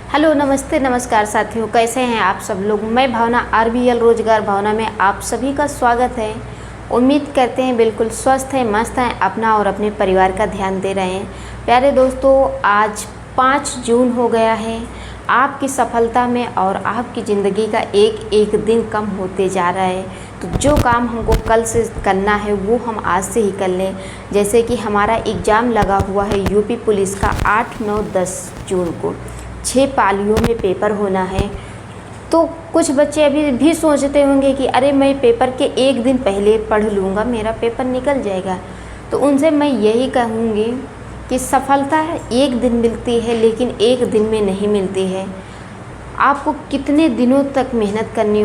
Hello, नमस्ते, नमस्कार साथियों, कैसे हैं आप सब लोग। मैं भावना RBL रोजगार भावना में आप सभी का स्वागत है। उम्मीद करते हैं बिल्कुल स्वस्थ हैं, मस्त हैं, अपना और अपने परिवार का ध्यान दे रहे हैं। प्यारे दोस्तों, आज 5 जून हो गया है। आपकी सफलता में और आपकी ज़िंदगी का एक एक दिन कम होते जा रहा है। तो जो काम हमको कल से करना है वो हम आज से ही कर लें। जैसे कि हमारा एग्ज़ाम लगा हुआ है यूपी पुलिस का 8, 9, 10 जून को 6 पालियों में पेपर होना है। तो कुछ बच्चे अभी भी सोचते होंगे कि अरे मैं पेपर के एक दिन पहले पढ़ लूँगा, मेरा पेपर निकल जाएगा। तो उनसे मैं यही कहूँगी कि सफलता एक दिन मिलती है, लेकिन एक दिन में नहीं मिलती है। आपको कितने दिनों तक मेहनत करनी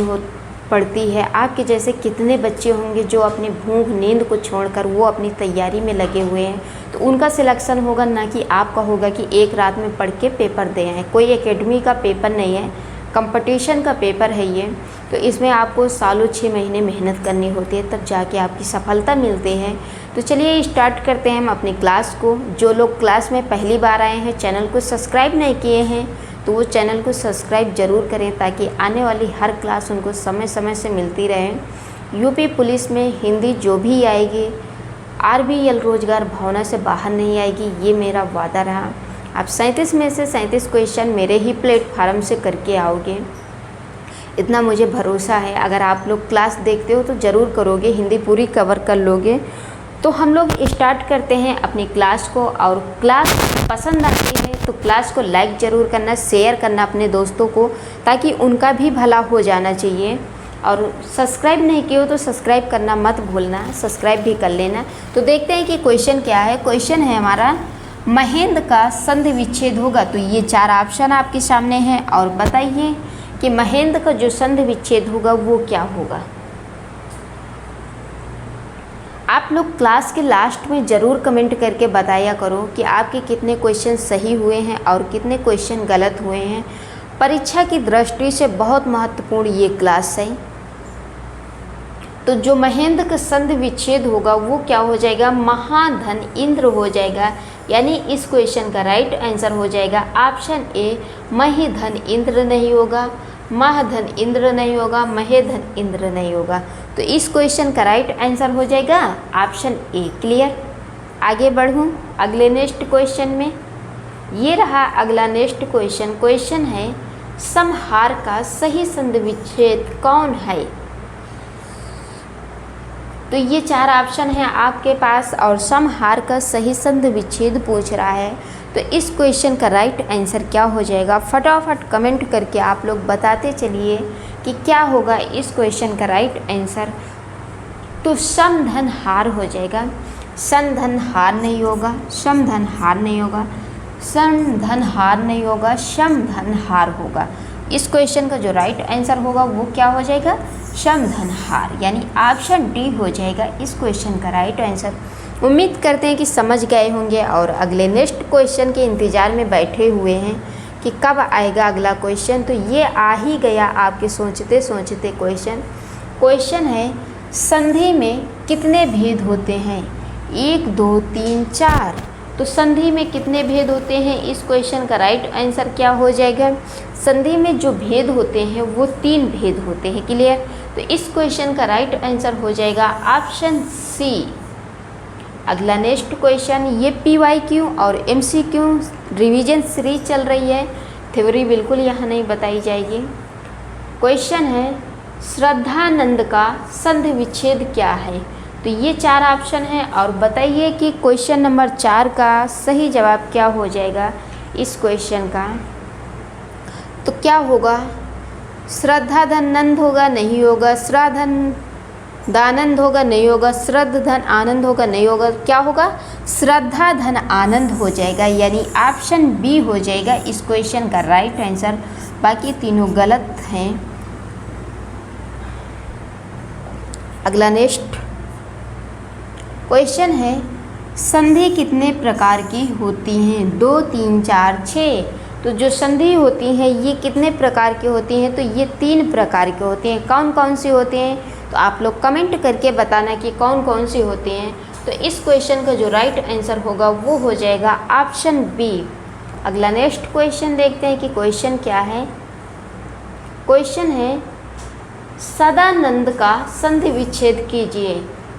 पड़ती है। आपके जैसे कितने बच्चे होंगे जो अपनी भूख नींद को छोड़कर वो अपनी तैयारी में लगे हुए हैं। तो उनका सिलेक्शन होगा, ना कि आपका होगा कि एक रात में पढ़ के पेपर दे आए। कोई एकेडमी का पेपर नहीं है, कंपटीशन का पेपर है ये। तो इसमें आपको सालों 6 महीने मेहनत करनी होती है, तब जाके आपकी सफलता मिलती है। तो चलिए स्टार्ट करते हैं हम अपनी क्लास को। जो लोग क्लास में पहली बार आए हैं, चैनल को सब्सक्राइब नहीं किए हैं, तो वो चैनल को सब्सक्राइब ज़रूर करें, ताकि आने वाली हर क्लास उनको समय समय से मिलती रहे। यूपी पुलिस में हिंदी जो भी आएगी, RBL रोजगार भावना से बाहर नहीं आएगी, ये मेरा वादा रहा। आप 37 में से 37 क्वेश्चन मेरे ही प्लेटफार्म से करके आओगे, इतना मुझे भरोसा है। अगर आप लोग क्लास देखते हो तो ज़रूर करोगे, हिंदी पूरी कवर कर लोगे। तो हम लोग स्टार्ट करते हैं अपनी क्लास को। और क्लास पसंद आती है तो क्लास को लाइक ज़रूर करना, शेयर करना अपने दोस्तों को, ताकि उनका भी भला हो जाना चाहिए। और सब्सक्राइब नहीं किए हो तो सब्सक्राइब करना मत भूलना, सब्सक्राइब भी कर लेना। तो देखते हैं कि क्वेश्चन क्या है। क्वेश्चन है हमारा, महेंद्र का संधि विच्छेद होगा। तो ये 4 ऑप्शन आपके सामने हैं, और बताइए कि महेंद्र का जो संधि विच्छेद होगा वो क्या होगा। आप लोग क्लास के लास्ट में ज़रूर कमेंट करके बताया करो कि आपके कितने क्वेश्चन सही हुए हैं और कितने क्वेश्चन गलत हुए हैं। परीक्षा की दृष्टि से बहुत महत्वपूर्ण ये क्लास है। तो जो महेंद्र का संधि विच्छेद होगा वो क्या हो जाएगा, महाधन इंद्र हो जाएगा। यानी इस क्वेश्चन का राइट आंसर हो जाएगा ऑप्शन ए, महिधन इंद्र नहीं होगा, महाधन इंद्र नहीं होगा, महेधन इंद्र नहीं होगा। तो इस क्वेश्चन का राइट आंसर हो जाएगा ऑप्शन ए। क्लियर। आगे बढ़ूँ अगले नेक्स्ट क्वेश्चन में। ये रहा अगला नेक्स्ट क्वेश्चन। क्वेश्चन है, समहार का सही संधि विच्छेद कौन है। तो ये 4 ऑप्शन हैं आपके पास, और समहार का सही संधि विच्छेद पूछ रहा है। तो इस क्वेश्चन का राइट आंसर क्या हो जाएगा, फटाफट कमेंट करके आप लोग बताते चलिए कि क्या होगा इस क्वेश्चन का राइट आंसर। तो समधन हार हो जाएगा, समधन हार नहीं होगा, समधन हार नहीं होगा, समधन हार नहीं होगा, समधन हार होगा। इस क्वेश्चन का जो राइट आंसर होगा वो क्या हो जाएगा, समधन हार, यानी ऑप्शन डी हो जाएगा इस क्वेश्चन का राइट आंसर। उम्मीद करते हैं कि समझ गए होंगे, और अगले नेक्स्ट क्वेश्चन के इंतज़ार में बैठे हुए हैं कि कब आएगा अगला क्वेश्चन। तो ये आ ही गया आपके सोचते सोचते क्वेश्चन। क्वेश्चन है, संधि में कितने भेद होते हैं, 1, 2, 3, 4। तो संधि में कितने भेद होते हैं, इस क्वेश्चन का राइट आंसर क्या हो जाएगा। संधि में जो भेद होते हैं वो 3 भेद होते हैं। क्लियर। तो इस क्वेश्चन का राइट आंसर हो जाएगा ऑप्शन सी। अगला नेक्स्ट क्वेश्चन, ये PYQ और MCQ रिवीजन सीरीज चल रही है, थ्योरी बिल्कुल यहाँ नहीं बताई जाएगी। क्वेश्चन है, श्रद्धानंद का संधि विच्छेद क्या है। तो ये 4 ऑप्शन हैं, और बताइए कि क्वेश्चन नंबर 4 का सही जवाब क्या हो जाएगा इस क्वेश्चन का। तो क्या होगा, श्रद्धाधन होगा नहीं होगा, श्रद्धन दानंद होगा नहीं होगा, श्रद्धधन आनंद होगा नहीं होगा, क्या होगा, श्रद्धा धन आनंद हो जाएगा। यानी ऑप्शन बी हो जाएगा इस क्वेश्चन का राइट आंसर। बाकी तीनों गलत हैं। अगला नेक्स्ट क्वेश्चन है, संधि कितने प्रकार की होती हैं, 2, 3, 4, 6। तो जो संधि होती हैं ये कितने प्रकार की होती हैं, तो ये 3 प्रकार की होती हैं। कौन कौन सी होती हैं, तो आप लोग कमेंट करके बताना कि कौन कौन सी होती हैं। तो इस क्वेश्चन का जो राइट आंसर होगा वो हो जाएगा ऑप्शन बी, अगला नेक्स्ट क्वेश्चन देखते हैं कि क्वेश्चन क्या है। क्वेश्चन है सदानंद का संधि विच्छेद कीजिए।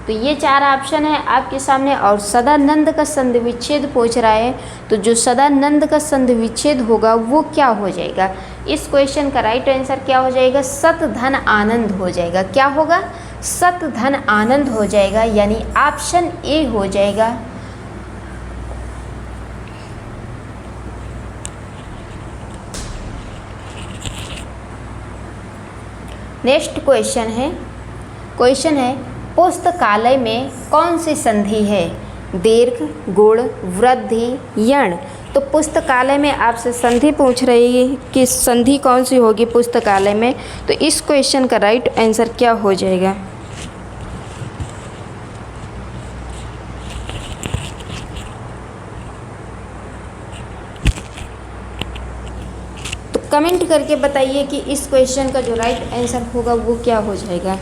तो ये 4 ऑप्शन है आपके सामने और सदानंद का संधि विच्छेद पूछ रहा है। तो जो सदानंद का संधि विच्छेद होगा वो क्या हो जाएगा? इस क्वेश्चन का राइट आंसर क्या हो जाएगा? सत धन आनंद हो जाएगा। क्या होगा? सत धन आनंद हो जाएगा, यानी ऑप्शन ए हो जाएगा। नेक्स्ट क्वेश्चन है पुस्तकालय में कौन सी संधि है? दीर्घ, गुण, वृद्धि, यण। तो पुस्तकालय में आपसे संधि पूछ रही है कि संधि कौन सी होगी पुस्तकालय में। तो इस क्वेश्चन का राइट आंसर क्या हो जाएगा? तो कमेंट करके बताइए कि इस क्वेश्चन का जो राइट आंसर होगा वो क्या हो जाएगा।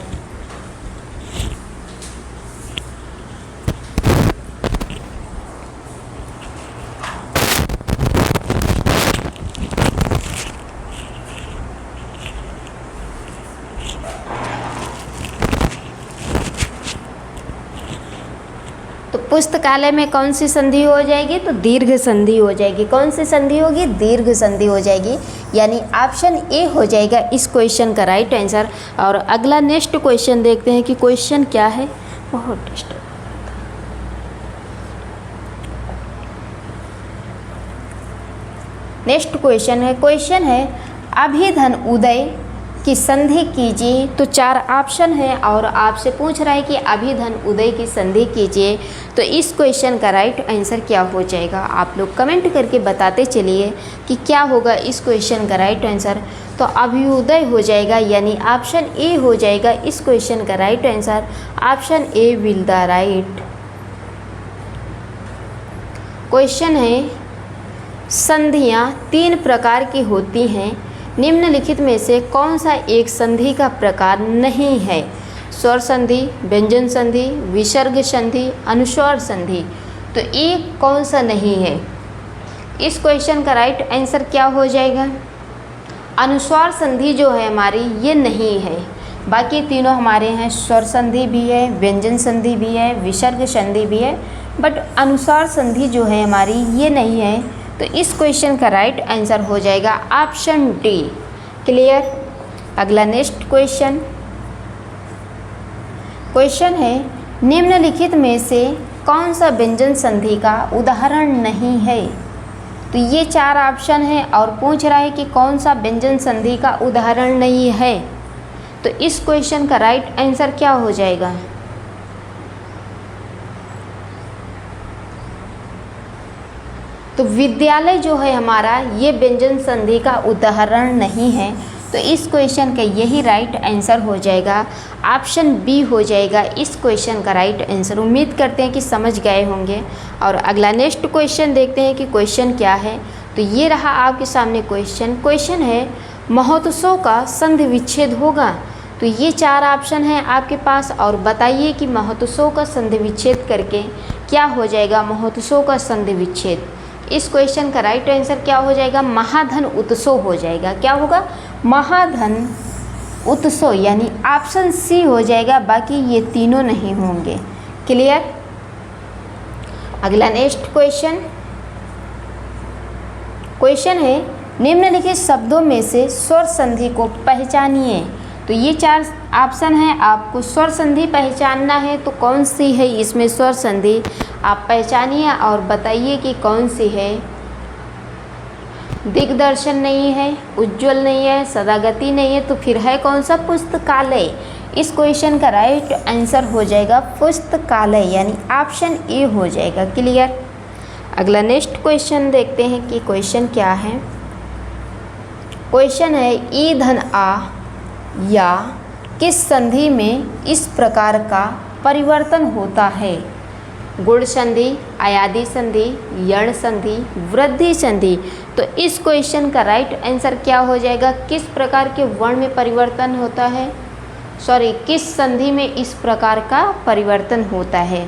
तो पुस्तकालय में कौन सी संधि हो जाएगी? तो दीर्घ संधि हो जाएगी। कौन सी संधि होगी? दीर्घ संधि हो जाएगी, यानी ऑप्शन ए हो जाएगा इस क्वेश्चन का राइट आंसर। और अगला नेक्स्ट क्वेश्चन देखते हैं कि क्वेश्चन क्या है। बहुत डिस्टर्ब। नेक्स्ट क्वेश्चन है अभिधन उदय की संधि कीजिए। तो 4 ऑप्शन है और आपसे पूछ रहा है कि अभिधन उदय की संधि कीजिए। तो इस क्वेश्चन का राइट आंसर क्या हो जाएगा? आप लोग कमेंट करके बताते चलिए कि क्या होगा इस क्वेश्चन का राइट आंसर। तो अभ्युदय हो जाएगा, यानी ऑप्शन ए हो जाएगा इस क्वेश्चन का right answer. Option A will the right. Question है संधियाँ 3 प्रकार की होती हैं, निम्नलिखित में से कौन सा एक संधि का प्रकार नहीं है? स्वर संधि, व्यंजन संधि, विसर्ग संधि, अनुस्वार संधि। तो एक कौन सा नहीं है? इस क्वेश्चन का राइट आंसर क्या हो जाएगा? अनुस्वार संधि जो है हमारी ये नहीं है। बाकी तीनों हमारे हैं, स्वर संधि भी है, व्यंजन संधि भी है, विसर्ग संधि भी है, बट अनुस्वार संधि जो है हमारी ये नहीं है। तो इस क्वेश्चन का राइट आंसर हो जाएगा ऑप्शन डी। क्लियर? अगला नेक्स्ट क्वेश्चन है निम्नलिखित में से कौन सा व्यंजन संधि का उदाहरण नहीं है? तो ये 4 ऑप्शन है और पूछ रहा है कि कौन सा व्यंजन संधि का उदाहरण नहीं है। तो इस क्वेश्चन का राइट आंसर क्या हो जाएगा? तो विद्यालय जो है हमारा ये व्यंजन संधि का उदाहरण नहीं है। तो इस क्वेश्चन का यही राइट आंसर हो जाएगा, ऑप्शन बी हो जाएगा इस क्वेश्चन का राइट आंसर। उम्मीद करते हैं कि समझ गए होंगे। और अगला नेक्स्ट क्वेश्चन देखते हैं कि क्वेश्चन क्या है। तो ये रहा आपके सामने क्वेश्चन है महोत्सव का संधि विच्छेद होगा। तो ये 4 ऑप्शन हैं आपके पास और बताइए कि महोत्सव का संधि विच्छेद करके क्या हो जाएगा? महोत्सव का संधि विच्छेद। इस क्वेश्चन का राइट आंसर क्या हो जाएगा? महाधन उत्सव हो जाएगा। क्या होगा? महाधन उत्सव, यानी ऑप्शन सी हो जाएगा। बाकी ये तीनों नहीं होंगे। क्लियर? अगला नेक्स्ट क्वेश्चन है निम्नलिखित शब्दों में से स्वर संधि को पहचानिए। तो ये 4 ऑप्शन है, आपको स्वर संधि पहचानना है। तो कौन सी है इसमें स्वर संधि आप पहचानिए और बताइए कि कौन सी है। दिग्दर्शन नहीं है, उज्ज्वल नहीं है, सदागति नहीं है, तो फिर है कौन सा? पुस्तकालय। इस क्वेश्चन का राइट आंसर हो जाएगा पुस्तकालय, यानी ऑप्शन ए हो जाएगा। क्लियर? अगला नेक्स्ट क्वेश्चन देखते हैं कि क्वेश्चन क्या है। क्वेश्चन है ई धन आ या किस संधि में इस प्रकार का परिवर्तन होता है? गुण संधि, अयादि संधि, यण संधि, वृद्धि संधि। तो इस क्वेश्चन का राइट आंसर क्या हो जाएगा? किस प्रकार के वर्ण में परिवर्तन होता है? किस संधि में इस प्रकार का परिवर्तन होता है?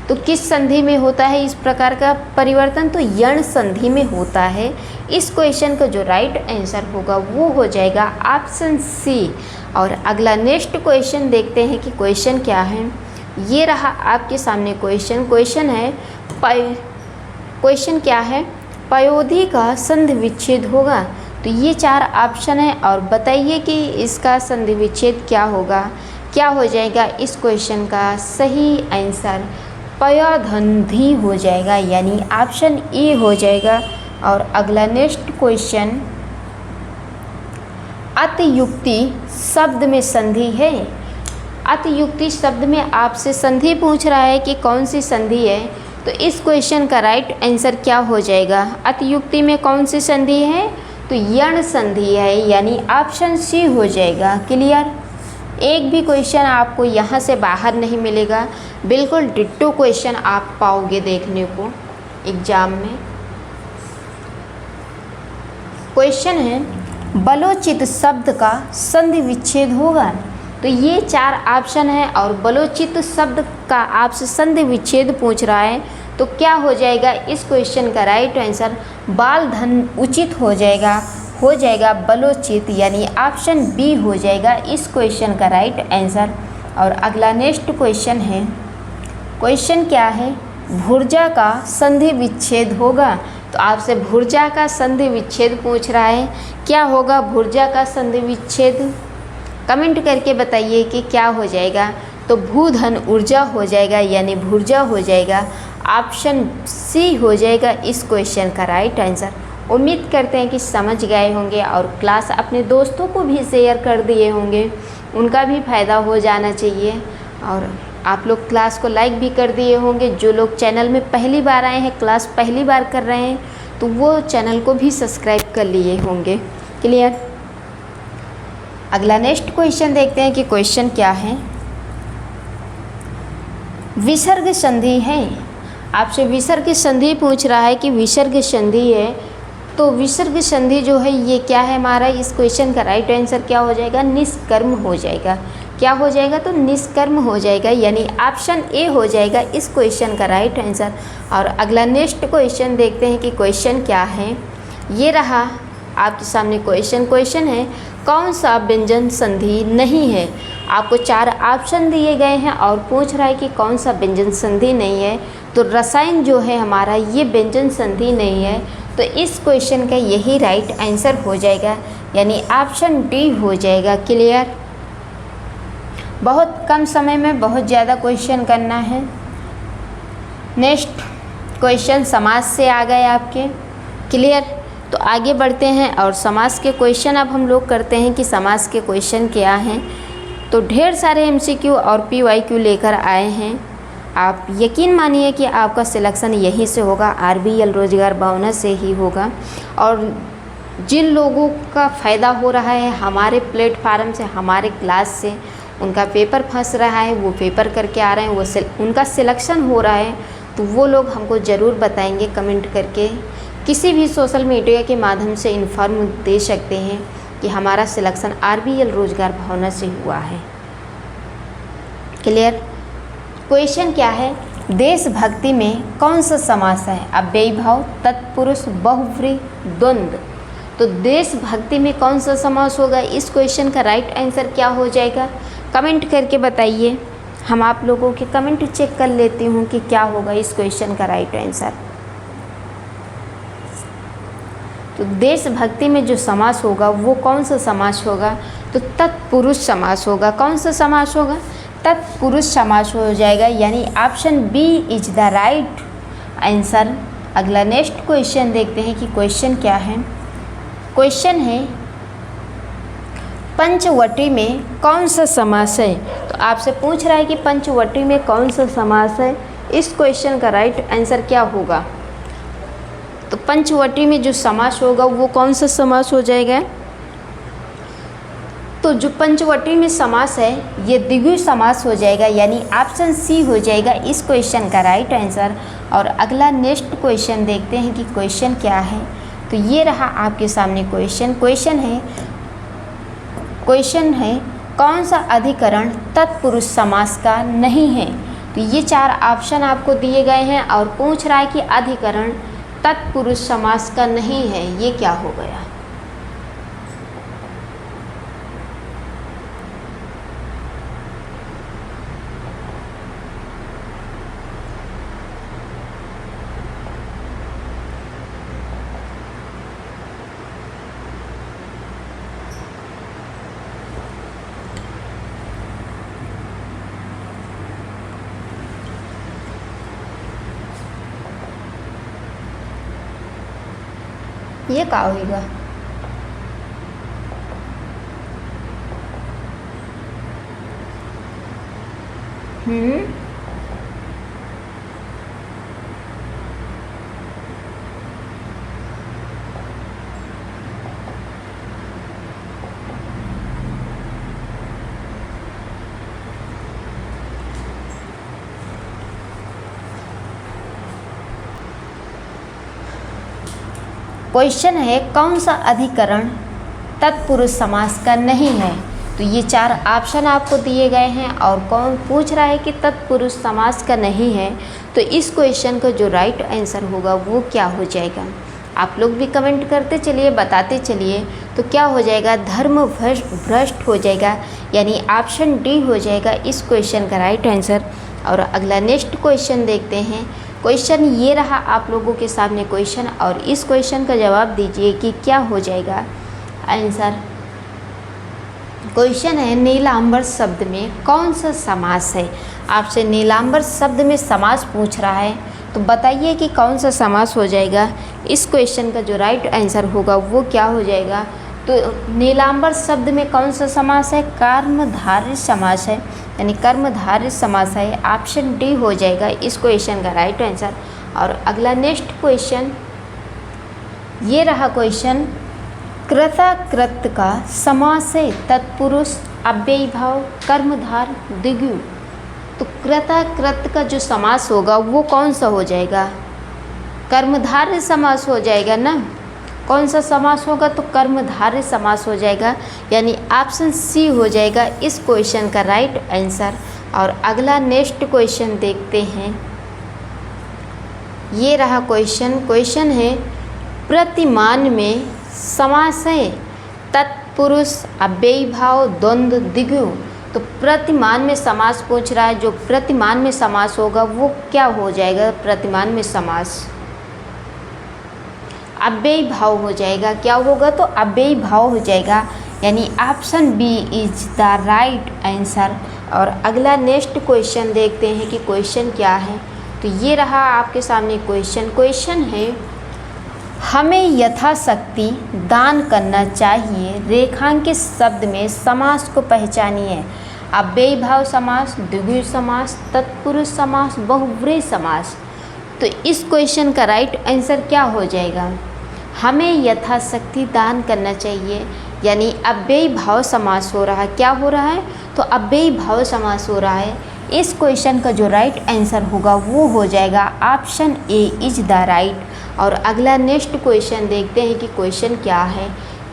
तो किस संधि में होता है इस प्रकार का परिवर्तन? तो यण संधि में होता है। इस क्वेश्चन का जो राइट आंसर होगा वो हो जाएगा ऑप्शन सी। और अगला नेक्स्ट क्वेश्चन देखते हैं कि क्वेश्चन क्या है। ये रहा आपके सामने क्वेश्चन है क्वेश्चन क्या है? पयोधी का संधि विच्छेद होगा। तो ये 4 ऑप्शन है और बताइए कि इसका संधि विच्छेद क्या होगा, क्या हो जाएगा। इस क्वेश्चन का सही आंसर पयोधंधी हो जाएगा, यानी ऑप्शन ए हो जाएगा। और अगला नेक्स्ट क्वेश्चन, अतियुक्ति शब्द में संधि है। अतियुक्ति शब्द में आपसे संधि पूछ रहा है कि कौन सी संधि है। तो इस क्वेश्चन का राइट आंसर क्या हो जाएगा? अतियुक्ति में कौन सी संधि है? तो यण संधि है, यानी ऑप्शन सी हो जाएगा। क्लियर? एक भी क्वेश्चन आपको यहाँ से बाहर नहीं मिलेगा, बिल्कुल डिट्टो क्वेश्चन आप पाओगे देखने को एग्जाम में। क्वेश्चन है बलोचित शब्द का संधि विच्छेद होगा। तो ये 4 ऑप्शन है और बलोचित शब्द का आपसे संधि विच्छेद पूछ रहा है। तो क्या हो जाएगा इस क्वेश्चन का राइट आंसर? बाल धन उचित हो जाएगा बलोचित, यानी ऑप्शन बी हो जाएगा इस क्वेश्चन का राइट आंसर। और अगला नेक्स्ट क्वेश्चन है, क्वेश्चन क्या है? भुर्जा का संधि विच्छेद होगा। तो आपसे भुर्जा का संधि विच्छेद पूछ रहा है, क्या होगा भुर्जा का संधि विच्छेद? कमेंट करके बताइए कि क्या हो जाएगा। तो भूधन ऊर्जा हो जाएगा, यानी भुर्जा हो जाएगा, ऑप्शन सी हो जाएगा इस क्वेश्चन का राइट आंसर। उम्मीद करते हैं कि समझ गए होंगे और क्लास अपने दोस्तों को भी शेयर कर दिए होंगे, उनका भी फ़ायदा हो जाना चाहिए। और आप लोग क्लास को लाइक भी कर दिए होंगे। जो लोग चैनल में पहली बार आए हैं, क्लास पहली बार कर रहे हैं, तो वो चैनल को भी सब्सक्राइब कर लिए होंगे। क्लियर? अगला नेक्स्ट क्वेश्चन देखते हैं कि क्वेश्चन क्या है। विसर्ग संधि है। आपसे विसर्ग संधि पूछ रहा है कि विसर्ग संधि है। तो विसर्ग संधि जो है ये क्या है हमारा? इस क्वेश्चन का राइट आंसर क्या हो जाएगा? निष्कर्म हो जाएगा। क्या हो जाएगा? तो निष्कर्म हो जाएगा, यानी ऑप्शन ए हो जाएगा इस क्वेश्चन का राइट आंसर। और अगला नेक्स्ट क्वेश्चन देखते हैं कि क्वेश्चन क्या है। ये रहा आपके सामने क्वेश्चन है कौन सा व्यंजन संधि नहीं है। आपको 4 ऑप्शन दिए गए हैं और पूछ रहा है कि कौन सा व्यंजन संधि नहीं है। तो रसायन जो है हमारा ये व्यंजन संधि नहीं है। तो इस क्वेश्चन का यही राइट आंसर हो जाएगा, यानी ऑप्शन डी हो जाएगा। क्लियर? बहुत कम समय में बहुत ज़्यादा क्वेश्चन करना है। नेक्स्ट क्वेश्चन समास से आ गए आपके। क्लियर? तो आगे बढ़ते हैं और समास के क्वेश्चन अब हम लोग करते हैं कि समास के क्वेश्चन क्या हैं। तो ढेर सारे एमसीक्यू और पीवाईक्यू लेकर आए हैं। आप यकीन मानिए कि आपका सिलेक्शन यहीं से होगा, आरबीएल रोजगार भावना से ही होगा। और जिन लोगों का फ़ायदा हो रहा है हमारे प्लेटफार्म से, हमारे क्लास से, उनका पेपर फंस रहा है, वो पेपर करके आ रहे हैं, वो उनका सिलेक्शन हो रहा है, तो वो लोग हमको ज़रूर बताएंगे कमेंट करके। किसी भी सोशल मीडिया के माध्यम से इन्फॉर्म दे सकते हैं कि हमारा सिलेक्शन आरबीएल रोजगार भावना से हुआ है। क्लियर? क्वेश्चन क्या है? देशभक्ति में कौन सा समास है? अव्ययी भाव, तत्पुरुष, बहुव्रीहि, द्वंद्व। तो देशभक्ति में कौन सा समास होगा? इस क्वेश्चन का राइट आंसर क्या हो जाएगा? कमेंट करके बताइए। हम आप लोगों के कमेंट चेक कर लेती हूँ कि क्या होगा इस क्वेश्चन का राइट आंसर। तो देशभक्ति में जो समास होगा वो कौन सा समास होगा? तो तत्पुरुष समास होगा। कौन सा समास होगा? तत्पुरुष समास हो जाएगा, यानी option B is the right answer. अगला नेक्स्ट क्वेश्चन देखते हैं कि क्वेश्चन क्या है। क्वेश्चन है पंचवटी में कौन सा समास है। तो आपसे पूछ रहा है कि पंचवटी में कौन सा समास है। इस क्वेश्चन का राइट आंसर क्या होगा? तो पंचवटी में जो समास होगा वो कौन सा समास हो जाएगा? तो जो पंचवटी में समास है ये द्विगु समास हो जाएगा, यानी ऑप्शन सी हो जाएगा इस क्वेश्चन का राइट आंसर। और अगला नेक्स्ट क्वेश्चन देखते हैं कि क्वेश्चन क्या है। तो ये रहा आपके सामने क्वेश्चन है कौन सा अधिकरण तत्पुरुष समास का नहीं है। तो ये 4 ऑप्शन आपको दिए गए हैं और पूछ रहा है कि अधिकरण तत्पुरुष समास का नहीं है, ये क्या हो गया। ये क्या होगा। क्वेश्चन है कौन सा अधिकरण तत्पुरुष समास का नहीं है। तो ये 4 ऑप्शन आपको दिए गए हैं और कौन पूछ रहा है कि तत्पुरुष समास का नहीं है। तो इस क्वेश्चन का जो राइट आंसर होगा वो क्या हो जाएगा। आप लोग भी कमेंट करते चलिए, बताते चलिए। तो क्या हो जाएगा, धर्म भ्रष्ट हो जाएगा, यानी ऑप्शन डी हो जाएगा इस क्वेश्चन का राइट आंसर। और अगला नेक्स्ट क्वेश्चन देखते हैं। क्वेश्चन ये रहा आप लोगों के सामने क्वेश्चन, और इस क्वेश्चन का जवाब दीजिए कि क्या हो जाएगा आंसर। क्वेश्चन है नीलांबर शब्द में कौन सा समास है। आपसे नीलांबर शब्द में समास पूछ रहा है, तो बताइए कि कौन सा समास हो जाएगा। इस क्वेश्चन का जो राइट आंसर होगा वो क्या हो जाएगा। तो नीलांबर शब्द में कौन सा समास है, कर्मधारय समास है, यानी कर्मधारय समास है। ऑप्शन डी हो जाएगा इस क्वेश्चन का राइट आंसर। और अगला नेक्स्ट क्वेश्चन ये रहा क्वेश्चन, कृता कृत का समास है तत्पुरुष अव्ययी भाव कर्मधार द्विगु। तो कृता कृत का जो समास होगा वो कौन सा हो जाएगा, कर्मधारय समास हो जाएगा ना। कौन सा समास होगा, तो कर्मधारय समास हो जाएगा, यानी ऑप्शन सी हो जाएगा इस क्वेश्चन का राइट आंसर। और अगला नेक्स्ट क्वेश्चन देखते हैं। ये रहा क्वेश्चन है प्रतिमान में समास है तत्पुरुष अव्ययी भाव द्वंद्व द्विगु। तो प्रतिमान में समास पूछ रहा है, जो प्रतिमान में समास होगा वो क्या हो जाएगा। प्रतिमान में समास अव्ययी भाव हो जाएगा, क्या होगा, तो अव्ययी भाव हो जाएगा, यानी option B is the right answer. और अगला नेक्स्ट क्वेश्चन देखते हैं कि क्वेश्चन क्या है। तो ये रहा आपके सामने क्वेश्चन है हमें यथाशक्ति दान करना चाहिए, रेखांकित शब्द में समास को पहचानिए। अव्ययी भाव समास, द्विगु समास, तत्पुरुष समास, बहुव्रीहि समास। तो इस क्वेश्चन का राइट आंसर क्या हो जाएगा, हमें यथाशक्ति दान करना चाहिए, यानी अव्ययी भाव समास हो रहा है। क्या हो रहा है, तो अव्ययी भाव समास हो रहा है। इस क्वेश्चन का जो राइट आंसर होगा वो हो जाएगा option A is the right. और अगला नेक्स्ट क्वेश्चन देखते हैं कि क्वेश्चन क्या है।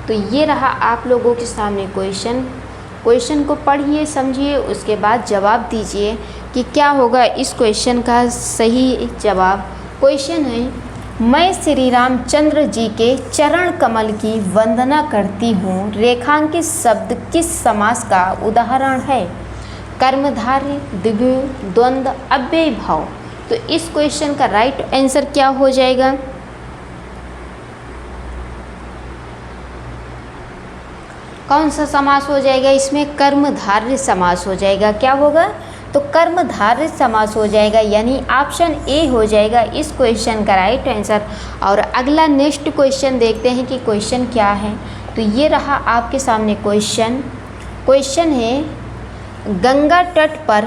तो ये रहा आप लोगों के सामने क्वेश्चन को पढ़िए, समझिए, उसके बाद जवाब दीजिए कि क्या होगा इस क्वेश्चन का सही जवाब। क्वेश्चन है मैं श्री रामचंद्र जी के चरण कमल की वंदना करती हूँ, रेखांकित शब्द किस समास का उदाहरण है। कर्मधारय, द्विगु, द्वंद्व, अव्ययी भाव। तो इस क्वेश्चन का राइट आंसर क्या हो जाएगा, कौन सा समास हो जाएगा इसमें, कर्मधारय समास हो जाएगा। क्या होगा, तो कर्मधारय समास हो जाएगा, यानी ऑप्शन ए हो जाएगा इस क्वेश्चन का राइट आंसर। और अगला नेक्स्ट क्वेश्चन देखते हैं कि क्वेश्चन क्या है। तो ये रहा आपके सामने क्वेश्चन है गंगा तट पर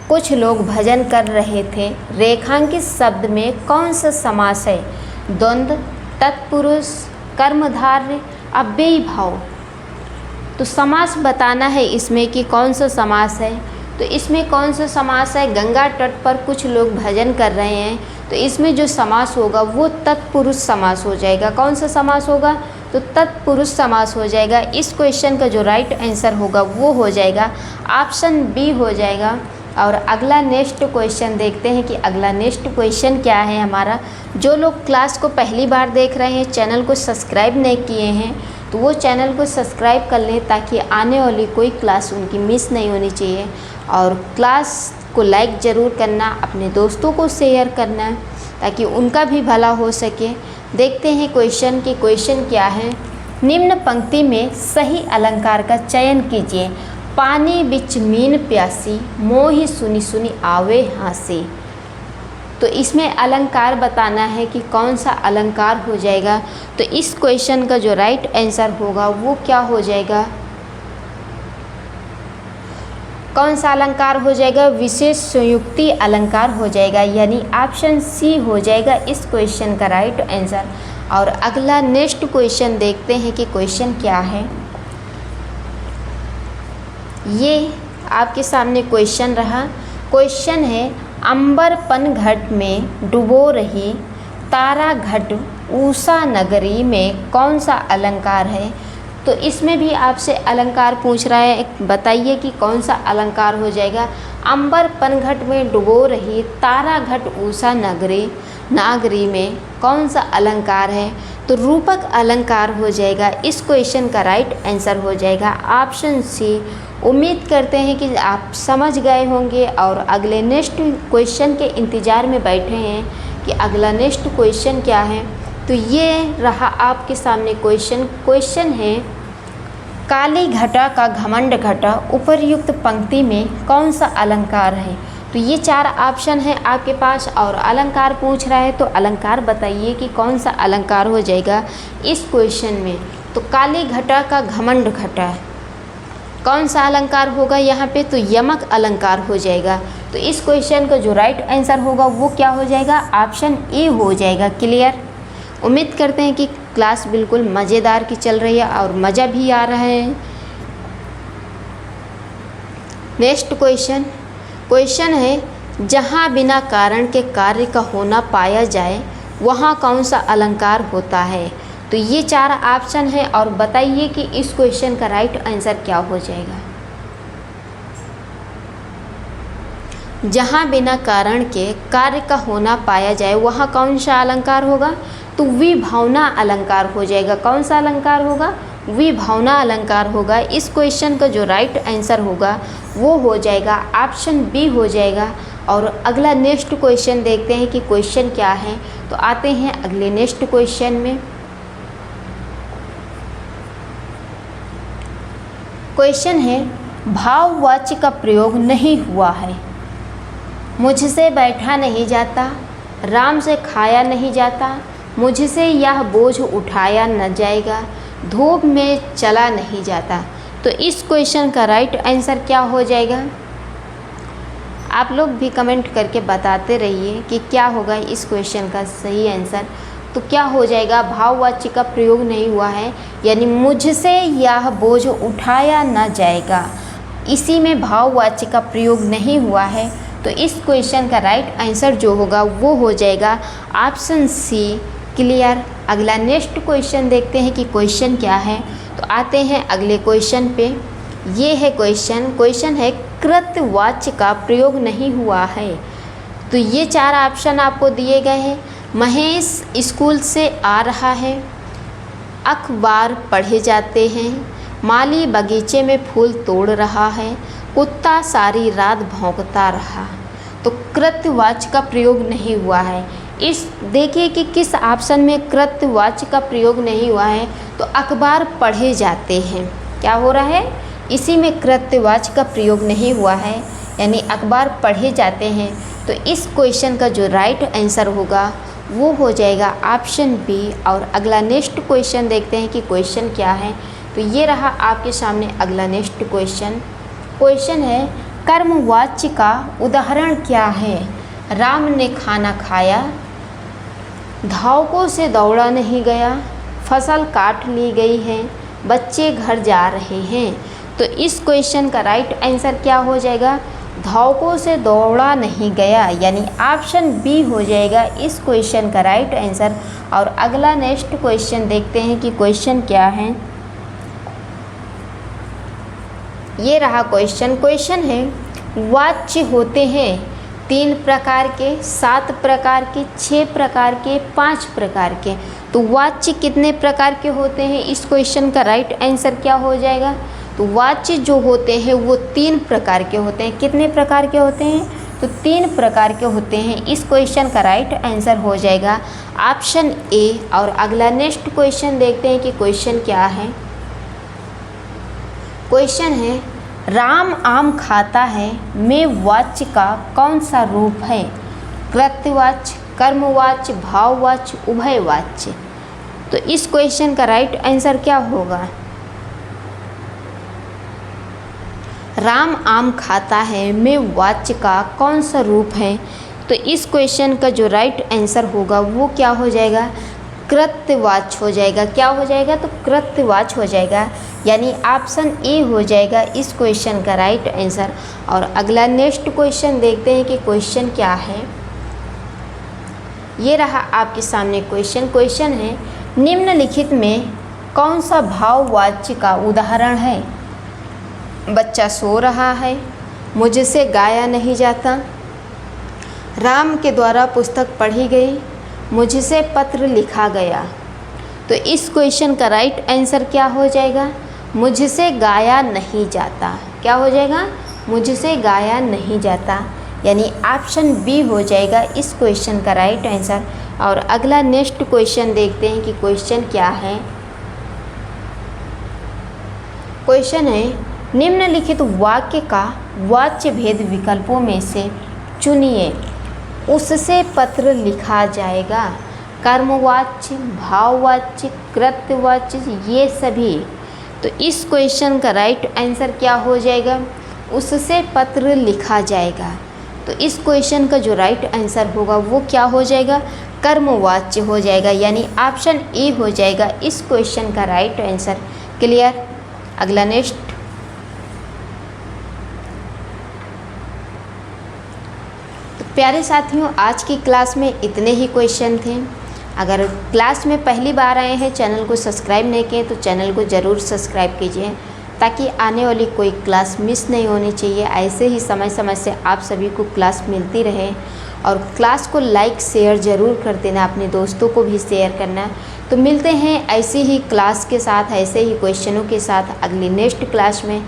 कुछ लोग भजन कर रहे थे, रेखांकित शब्द में कौन सा समास है, द्वंद्व, तत्पुरुष, कर्मधारय, अव्ययी भाव। तो समास बताना है इसमें कि कौन सा समास है। तो इसमें कौन सा समास है, गंगा तट पर कुछ लोग भजन कर रहे हैं। तो इसमें जो समास होगा वो तत्पुरुष समास हो जाएगा। कौन सा समास होगा, तो तत्पुरुष समास हो जाएगा। इस क्वेश्चन का जो राइट आंसर होगा वो हो जाएगा ऑप्शन बी हो जाएगा, और अगला नेक्स्ट क्वेश्चन देखते हैं कि अगला नेक्स्ट क्वेश्चन क्या है हमारा। जो लोग क्लास को पहली बार देख रहे हैं, चैनल को सब्सक्राइब नहीं किए हैं, तो वो चैनल को सब्सक्राइब कर लें ताकि आने वाली कोई क्लास उनकी मिस नहीं होनी चाहिए। और क्लास को लाइक ज़रूर करना, अपने दोस्तों को शेयर करना ताकि उनका भी भला हो सके। देखते हैं क्वेश्चन कि क्वेश्चन क्या है। निम्न पंक्ति में सही अलंकार का चयन कीजिए। पानी बिच मीन प्यासी, मोहि सुनी सुनी आवे हाँसी। तो इसमें अलंकार बताना है कि कौन सा अलंकार हो जाएगा। तो इस क्वेश्चन का जो राइट आंसर होगा वो क्या हो जाएगा, कौन सा अलंकार हो जाएगा, विशेष संयुक्ति अलंकार हो जाएगा, यानी ऑप्शन सी हो जाएगा इस क्वेश्चन का राइट आंसर। और अगला नेक्स्ट क्वेश्चन देखते हैं कि क्वेश्चन क्या है। ये आपके सामने क्वेश्चन रहा। क्वेश्चन है, अंबर पन घट में डुबो रही तारा घट उषा नगरी में कौन सा अलंकार है। तो इसमें भी आपसे अलंकार पूछ रहा है, बताइए कि कौन सा अलंकार हो जाएगा। अंबर पनघट में डुबो रही तारा घट उषा नागरी में कौन सा अलंकार है। तो रूपक अलंकार हो जाएगा। इस क्वेश्चन का राइट आंसर हो जाएगा ऑप्शन सी। उम्मीद करते हैं कि आप समझ गए होंगे और अगले नेक्स्ट क्वेश्चन के इंतज़ार में बैठे हैं कि अगला नेक्स्ट क्वेश्चन क्या है। तो ये रहा आपके सामने क्वेश्चन है, काली घटा का घमंड घटा उपर्युक्त पंक्ति में कौन सा अलंकार है। तो ये 4 ऑप्शन है आपके पास और अलंकार पूछ रहा है, तो अलंकार बताइए कि कौन सा अलंकार हो जाएगा इस क्वेश्चन में। तो काली घटा का घमंड घटा कौन सा अलंकार होगा यहाँ पे, तो यमक अलंकार हो जाएगा। तो इस क्वेश्चन का जो राइट आंसर होगा वो क्या हो जाएगा, ऑप्शन ए हो जाएगा। क्लियर। उम्मीद करते हैं कि क्लास बिल्कुल मज़ेदार की चल रही है और मज़ा भी आ रहा है। नेक्स्ट क्वेश्चन है, जहाँ बिना कारण के कार्य का होना पाया जाए वहाँ कौन सा अलंकार होता है। तो ये 4 ऑप्शन है और बताइए कि इस क्वेश्चन का राइट आंसर क्या हो जाएगा। जहाँ बिना कारण के कार्य का होना पाया जाए वहाँ कौन सा अलंकार होगा, तो विभावना अलंकार हो जाएगा। कौन सा अलंकार होगा, विभावना अलंकार होगा। इस क्वेश्चन का जो राइट आंसर होगा वो हो जाएगा ऑप्शन बी हो जाएगा। और अगला नेक्स्ट क्वेश्चन देखते हैं कि क्वेश्चन क्या है। तो आते हैं अगले नेक्स्ट क्वेश्चन में। क्वेश्चन है, भाववाच्य का प्रयोग नहीं हुआ है। मुझसे बैठा नहीं जाता, राम से खाया नहीं जाता, मुझसे यह बोझ उठाया न जाएगा, धूप में चला नहीं जाता। तो इस क्वेश्चन का राइट आंसर क्या हो जाएगा। आप लोग भी कमेंट करके बताते रहिए कि क्या होगा इस क्वेश्चन का सही आंसर। तो क्या हो जाएगा, भाववाच्य का प्रयोग नहीं हुआ है, यानी मुझसे यह बोझ उठाया न जाएगा, इसी में भाववाच्य का प्रयोग नहीं हुआ है। तो इस क्वेश्चन का राइट आंसर जो होगा वो हो जाएगा ऑप्शन सी। क्लियर। अगला नेक्स्ट क्वेश्चन देखते हैं कि क्वेश्चन क्या है। तो आते हैं अगले क्वेश्चन पे। ये है क्वेश्चन है, कृतवाच्य का प्रयोग नहीं हुआ है। तो ये 4 ऑप्शन आपको दिए गए हैं। महेश स्कूल से आ रहा है, अखबार पढ़े जाते हैं, माली बगीचे में फूल तोड़ रहा है, कुत्ता सारी रात भौंकता रहा। तो कृतवाच्य का प्रयोग नहीं हुआ है। इस देखिए कि किस ऑप्शन में कृतवाच्य का प्रयोग नहीं हुआ है। तो अखबार पढ़े जाते हैं क्या हो रहा है, इसी में कृतवाच्य का प्रयोग नहीं हुआ है, यानी अखबार पढ़े जाते हैं। तो इस क्वेश्चन का जो राइट आंसर होगा वो हो जाएगा ऑप्शन बी। और अगला नेक्स्ट क्वेश्चन देखते हैं कि क्वेश्चन क्या है। तो ये रहा आपके सामने अगला नेक्स्ट क्वेश्चन है, कर्मवाच्य का उदाहरण क्या है। राम ने खाना खाया, धावकों से दौड़ा नहीं गया, फसल काट ली गई है, बच्चे घर जा रहे हैं। तो इस क्वेश्चन का राइट आंसर क्या हो जाएगा, धावकों से दौड़ा नहीं गया, यानी ऑप्शन बी हो जाएगा इस क्वेश्चन का राइट आंसर। और अगला नेक्स्ट क्वेश्चन देखते हैं कि क्वेश्चन क्या है। ये रहा क्वेश्चन है, वाच्य होते हैं 3 प्रकार के, 7 प्रकार के, 6 प्रकार के, 5 प्रकार के। तो वाच्य कितने प्रकार के होते हैं, इस क्वेश्चन का राइट आंसर क्या हो जाएगा? तो वाच्य जो होते हैं वो 3 प्रकार के होते हैं। कितने प्रकार के होते हैं? तो 3 प्रकार के होते हैं। इस क्वेश्चन का राइट आंसर हो जाएगा ऑप्शन ए। और अगला नेक्स्ट क्वेश्चन देखते हैं कि क्वेश्चन क्या है। क्वेश्चन है राम आम खाता है में वाच्य का कौन सा रूप है? कृत्यवाच्य, कर्मवाच्य, भाववाच्य, उभयवाच्य। तो इस क्वेश्चन का राइट आंसर क्या होगा? राम आम खाता है में वाच्य का कौन सा रूप है? तो इस क्वेश्चन का जो राइट आंसर होगा वो क्या हो जाएगा? कृत्यवाच्य हो जाएगा। क्या हो जाएगा? तो कृत्यवाच्य हो जाएगा, यानी ऑप्शन ए हो जाएगा इस क्वेश्चन का राइट आंसर। और अगला नेक्स्ट क्वेश्चन देखते हैं कि क्वेश्चन क्या है। ये रहा आपके सामने क्वेश्चन। क्वेश्चन है निम्नलिखित में कौन सा भाववाच्य का उदाहरण है? बच्चा सो रहा है, मुझसे गाया नहीं जाता, राम के द्वारा पुस्तक पढ़ी गई, मुझसे पत्र लिखा गया। तो इस क्वेश्चन का राइट आंसर क्या हो जाएगा? मुझसे गाया नहीं जाता। क्या हो जाएगा? मुझसे गाया नहीं जाता, यानी ऑप्शन बी हो जाएगा इस क्वेश्चन का राइट आंसर। और अगला नेक्स्ट क्वेश्चन देखते हैं कि क्वेश्चन क्या है। क्वेश्चन है निम्नलिखित वाक्य का वाच्य भेद विकल्पों में से चुनिए। उससे पत्र लिखा जाएगा। कर्मवाच्य, भाववाच्य, कृत्यवाच्य, ये सभी। तो इस क्वेश्चन का राइट आंसर क्या हो जाएगा? उससे पत्र लिखा जाएगा। तो इस क्वेश्चन का जो राइट आंसर होगा वो क्या हो जाएगा? कर्मवाच्य हो जाएगा, यानी ऑप्शन ए हो जाएगा इस क्वेश्चन का राइट आंसर। क्लियर? अगला नेक्स्ट। तो प्यारे साथियों, आज की क्लास में इतने ही क्वेश्चन थे। अगर क्लास में पहली बार आए हैं, चैनल को सब्सक्राइब नहीं किए तो चैनल को ज़रूर सब्सक्राइब कीजिए, ताकि आने वाली कोई क्लास मिस नहीं होनी चाहिए। ऐसे ही समय समय से आप सभी को क्लास मिलती रहे। और क्लास को लाइक शेयर ज़रूर कर देना, अपने दोस्तों को भी शेयर करना। तो मिलते हैं ऐसी ही क्लास के साथ, ऐसे ही क्वेश्चनों के साथ अगली नेक्स्ट क्लास में।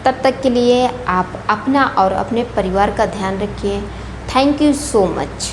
तब तक के लिए आप अपना और अपने परिवार का ध्यान रखिए। Thank you so much.